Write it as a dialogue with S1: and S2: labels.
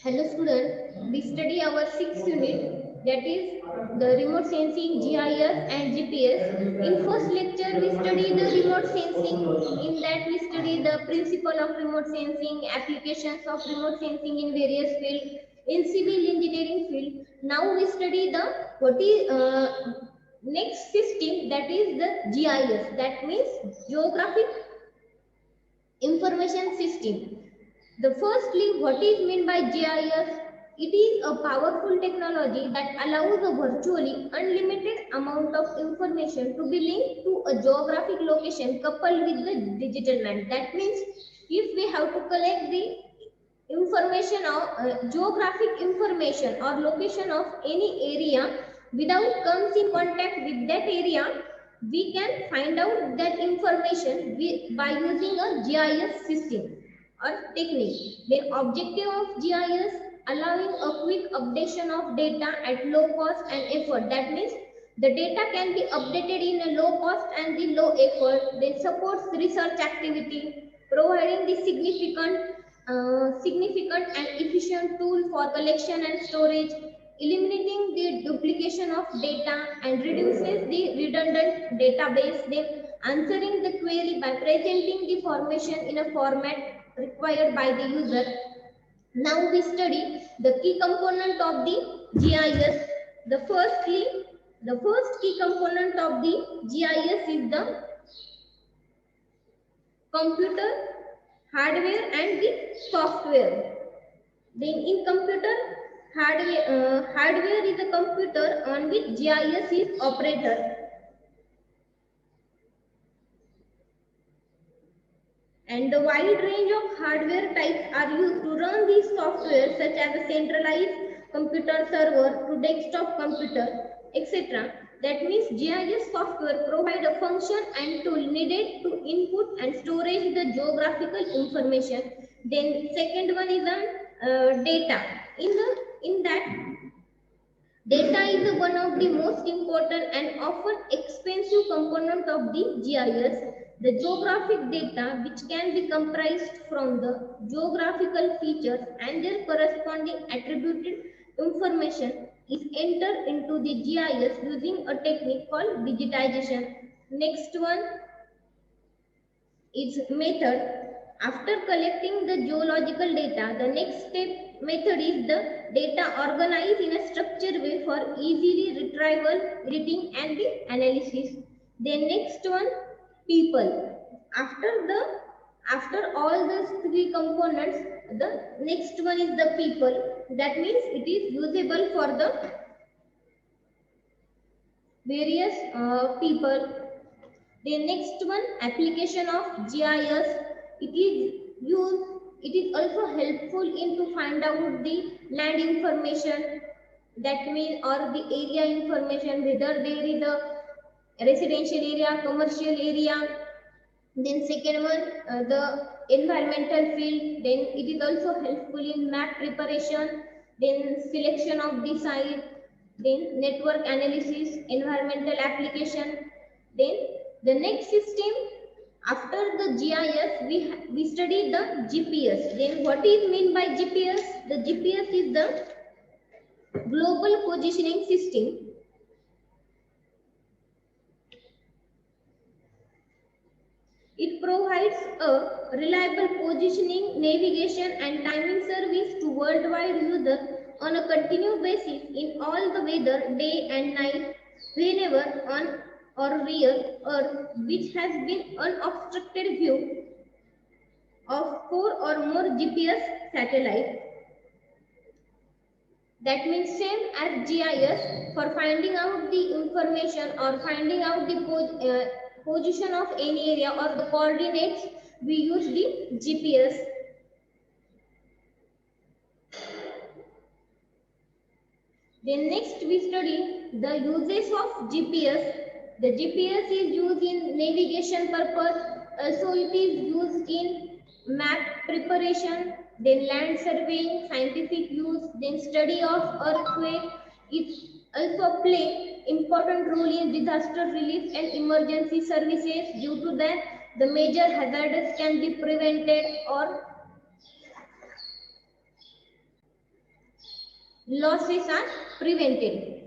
S1: Hello student, we study our sixth unit, that is the remote sensing GIS and GPS. In first lecture we study the remote sensing. In that we study the principle of remote sensing, applications of remote sensing in various fields, in civil engineering field. Now we study the what is next system, that is the GIS, that means geographic information system. The firstly, what is meant by GIS? It is a powerful technology that allows a virtually unlimited amount of information to be linked to a geographic location coupled with the digital map. That means if we have to collect the information of geographic information or location of any area without comes in contact with that area, we can find out that information by using a GIS system or technique. The objective of GIS allowing a quick updation of data at low cost and effort. That means the data can be updated in a low cost and the low effort. Then supports research activity, providing the significant and efficient tool for collection and storage, eliminating the duplication of data and reduces the redundant database, then answering the query by presenting the information in a format required by the user. Now we study the key component of the GIS. The first key component of the GIS is the computer hardware and the software. Then in computer hardware is a computer on which GIS is operated. And the wide range of hardware types are used to run these software, such as a centralized computer server to desktop computer, etc. That means GIS software provide a function and tool needed to input and storage the geographical information. Then second one is data. In that data is one of the most important and often expensive component of the GIS. The geographic data, which can be comprised from the geographical features and their corresponding attributed information, is entered into the GIS using a technique called digitization. Next one is method. After collecting the geological data, the next step method is the data organized in a structured way for easily retrieval, reading and the analysis. Then next one, people. After all the three components, the next one is the people. That means it is usable for the various people. The next one, application of GIS. It is used. It is also helpful in to find out the land information. That means or the area information, whether there is a residential area, commercial area. Then second one, the environmental field. Then it is also helpful in map preparation. Then selection of the site. Then network analysis, environmental application. Then the next system after the GIS, we study the GPS. Then what is mean by GPS? The GPS is the global positioning system. It provides a reliable positioning, navigation and timing service to worldwide users on a continuous basis in all the weather, day and night, whenever on or real Earth, which has been unobstructed view of 4 or more GPS satellites. That means same as GIS, for finding out the information or finding out the position of any area or the coordinates, we use the GPS. Then next we study the uses of GPS. The GPS is used in navigation purpose. Also it is used in map preparation, then land surveying, scientific use, then study of earthquake. It also play important role in disaster relief and emergency services. Due to that, the major hazards can be prevented or losses are prevented.